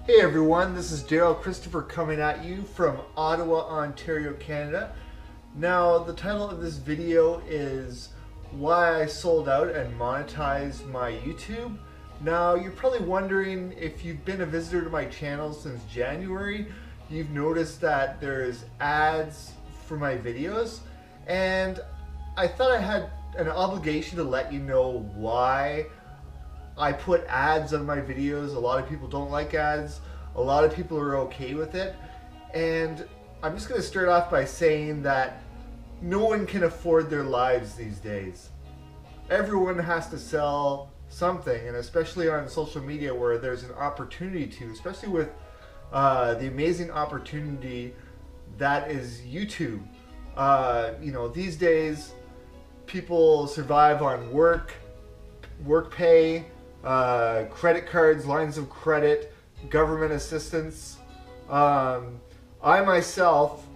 Hey everyone, this is Daryl Christopher coming at you from Ottawa, Ontario, Canada. Now, the title of this video is Why I Sold Out and Monetized My YouTube. Now, you're probably wondering, if you've been a visitor to my channel since January, you've noticed that there's ads for my videos, and I thought I had an obligation to let you know why I put ads on my videos. A lot of people don't like ads. A lot of people are okay with it. And I'm just going to start off by saying that no one can afford their lives these days. Everyone has to sell something, and especially on social media where there's an opportunity to, especially with the amazing opportunity that is YouTube. These days people survive on work pay, credit cards, lines of credit, government assistance. I myself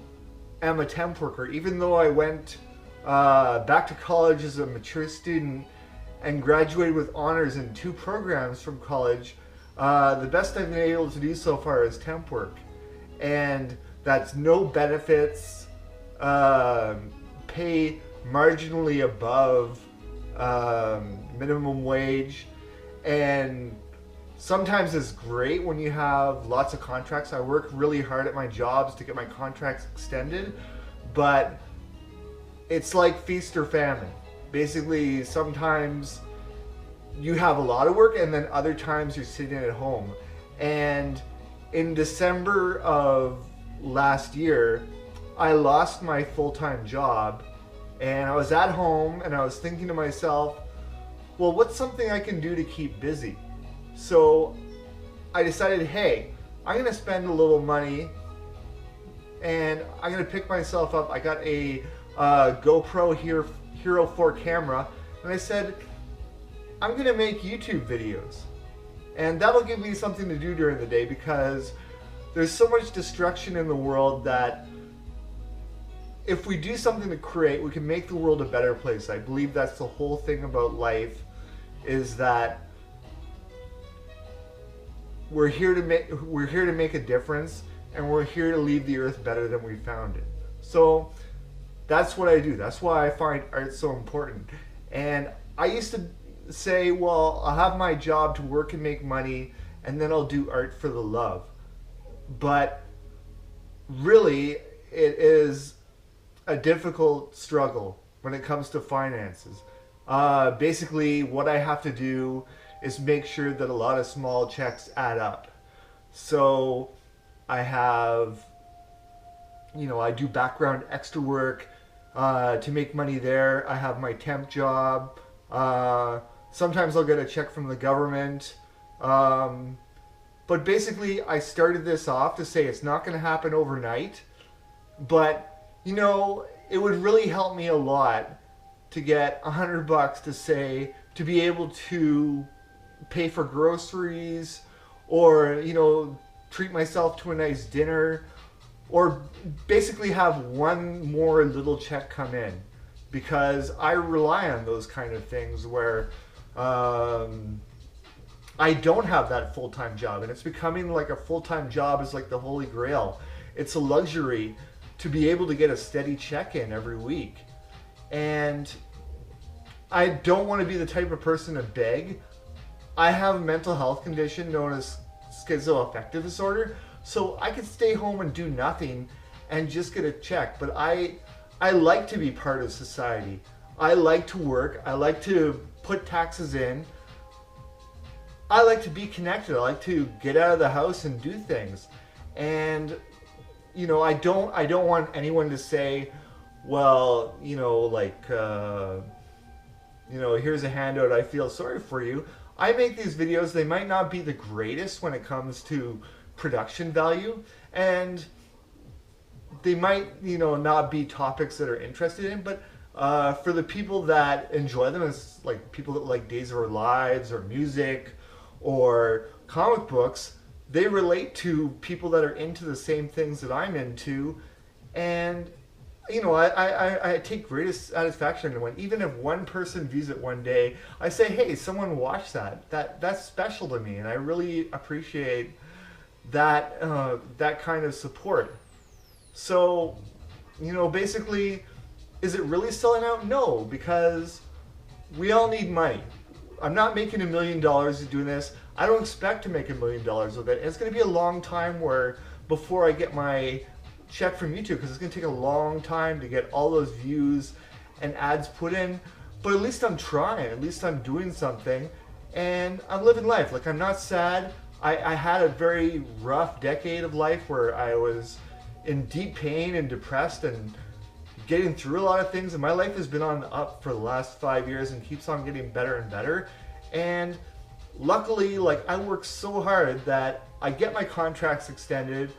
am a temp worker, even though I went back to college as a mature student and graduated with honors in 2 programs from college. The best I've been able to do so far is temp work, and that's no benefits, pay marginally above minimum wage, and sometimes it's great when you have lots of contracts. I work really hard at my jobs to get my contracts extended, but it's like feast or famine. Basically, sometimes you have a lot of work and then other times you're sitting at home. And in December of last year, I lost my full-time job, and I was at home and I was thinking to myself, well, what's something I can do to keep busy? So I decided, hey, I'm gonna spend a little money and I'm gonna pick myself up. I got a GoPro Hero 4 camera, and I said, I'm gonna make YouTube videos. And that'll give me something to do during the day, because there's so much destruction in the world that if we do something to create, we can make the world a better place. I believe that's the whole thing about life, is that we're here to make a difference, and we're here to leave the earth better than we found it. So that's what I do. That's why I find art so important. And I used to say, well, I'll have my job to work and make money, and then I'll do art for the love. But really, it is a difficult struggle when it comes to finances. Basically, what I have to do is make sure that a lot of small checks add up. So I have, I do background extra work to make money there. I have my temp job. Sometimes I'll get a check from the government. But basically, I started this off to say it's not going to happen overnight. But it would really help me a lot to get $100 to be able to pay for groceries, or treat myself to a nice dinner, or basically have one more little check come in, because I rely on those kind of things where I don't have that full-time job, and it's becoming like a full-time job is like the holy grail. It's a luxury to be able to get a steady check in every week. And I don't want to be the type of person to beg. I have a mental health condition known as schizoaffective disorder, so I could stay home and do nothing and just get a check. But I like to be part of society. I like to work. I like to put taxes in. I like to be connected. I like to get out of the house and do things. And I don't want anyone to say, well, here's a handout, I feel sorry for you. I make these videos, they might not be the greatest when it comes to production value, and they might, not be topics that are interested in, but for the people that enjoy them, as like people that like Days of Our Lives or music or comic books, they relate to people that are into the same things that I'm into. And I take greatest satisfaction when, even if one person views it one day, I say, hey, someone watched that. That's special to me, and I really appreciate that kind of support. So, basically, is it really selling out? No, because we all need money. I'm not making $1 million doing this. I don't expect to make $1 million with it. It's going to be a long time before I get my check from YouTube, because it's going to take a long time to get all those views and ads put in. But at least I'm trying. At least I'm doing something, and I'm living life. Like, I'm not sad. I had a very rough decade of life where I was in deep pain and depressed and getting through a lot of things, and my life has been on the up for the last 5 years and keeps on getting better and better. And luckily, like, I work so hard that I get my contracts extended.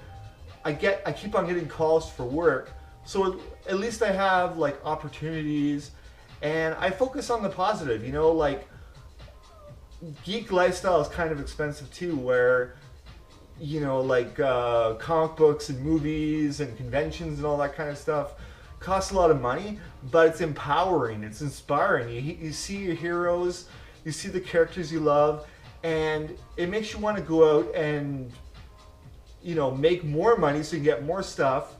I keep on getting calls for work, so at least I have like opportunities, and I focus on the positive. Like, geek lifestyle is kind of expensive too, where like comic books and movies and conventions and all that kind of stuff costs a lot of money, but it's empowering, it's inspiring. You see your heroes, you see the characters you love, and it makes you want to go out and make more money so you can get more stuff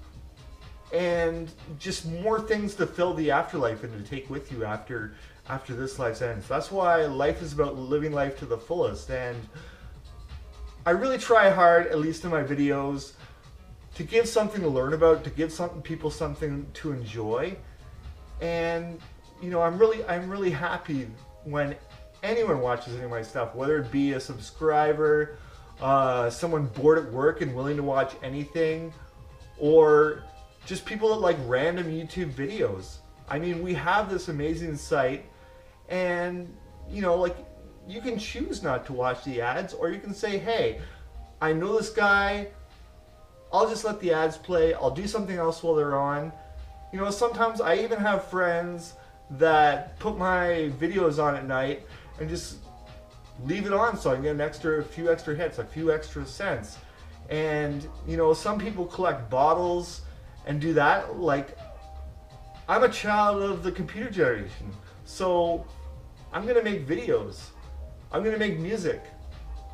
and just more things to fill the afterlife and to take with you after this life's ends. That's why life is about living life to the fullest, and I really try hard, at least in my videos, to give something to learn about, to give people something to enjoy. And I'm really happy when anyone watches any of my stuff, whether it be a subscriber, someone bored at work and willing to watch anything, or just people that like random YouTube videos. I mean, we have this amazing site, and like, you can choose not to watch the ads, or you can say, hey, I know this guy, I'll just let the ads play, I'll do something else while they're on. Sometimes I even have friends that put my videos on at night and just leave it on so I can get a few extra hits, a few extra cents. And some people collect bottles and do that. Like, I'm a child of the computer generation, so I'm gonna make videos, I'm gonna make music,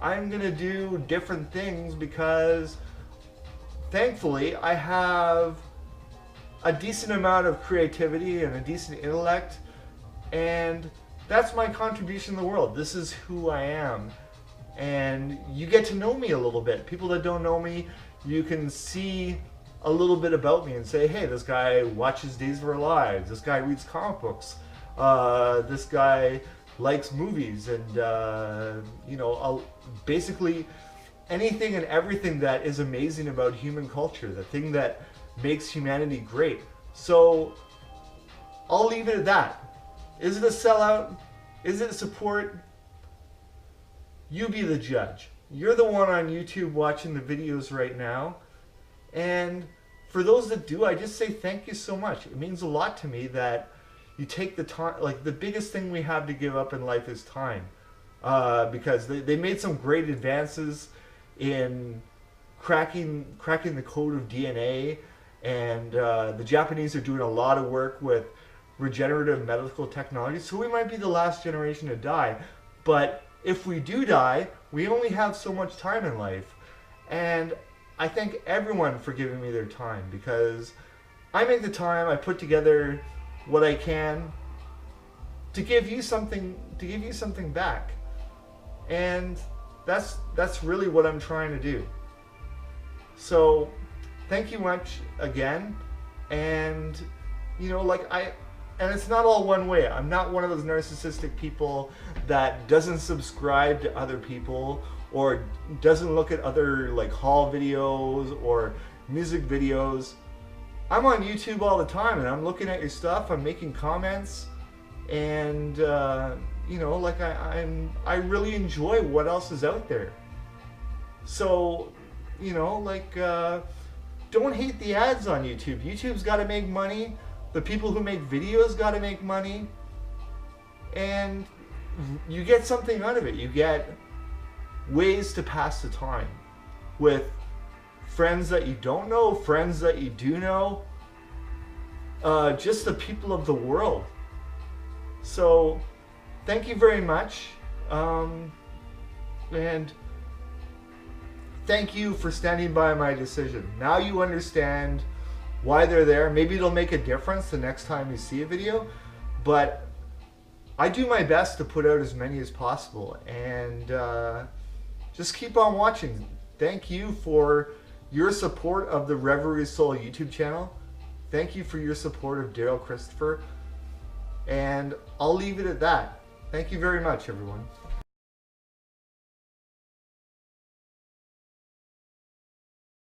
I'm gonna do different things, because thankfully I have a decent amount of creativity and a decent intellect, and that's my contribution to the world. This is who I am, and you get to know me a little bit. People that don't know me, you can see a little bit about me and say, hey, this guy watches Days of Our Lives, this guy reads comic books, this guy likes movies, and basically anything and everything that is amazing about human culture, the thing that makes humanity great. So I'll leave it at that. Is it a sellout? Is it support? You be the judge. You're the one on YouTube watching the videos right now. And for those that do, I just say thank you so much. It means a lot to me that you take the time. Like, the biggest thing we have to give up in life is time. Because they made some great advances in cracking the code of DNA, and the Japanese are doing a lot of work with regenerative medical technology, so we might be the last generation to die. But if we do die, we only have so much time in life. And I thank everyone for giving me their time, because I make the time, I put together what I can to give you something back. And that's really what I'm trying to do. So thank you much again. And and it's not all one way. I'm not one of those narcissistic people that doesn't subscribe to other people, or doesn't look at other like haul videos or music videos. I'm on YouTube all the time, and I'm looking at your stuff, I'm making comments, and like, I really enjoy what else is out there. So don't hate the ads on YouTube. YouTube's got to make money. The people who make videos got to make money, and you get something out of it. You get ways to pass the time with friends that you don't know, friends that you do know, just the people of the world. So thank you very much, and thank you for standing by my decision. Now you understand why they're there. Maybe it'll make a difference the next time you see a video, but I do my best to put out as many as possible, and just keep on watching. Thank you for your support of the Reverie Soul YouTube channel. Thank you for your support of Daryl Christopher, and I'll leave it at that. Thank you very much, everyone.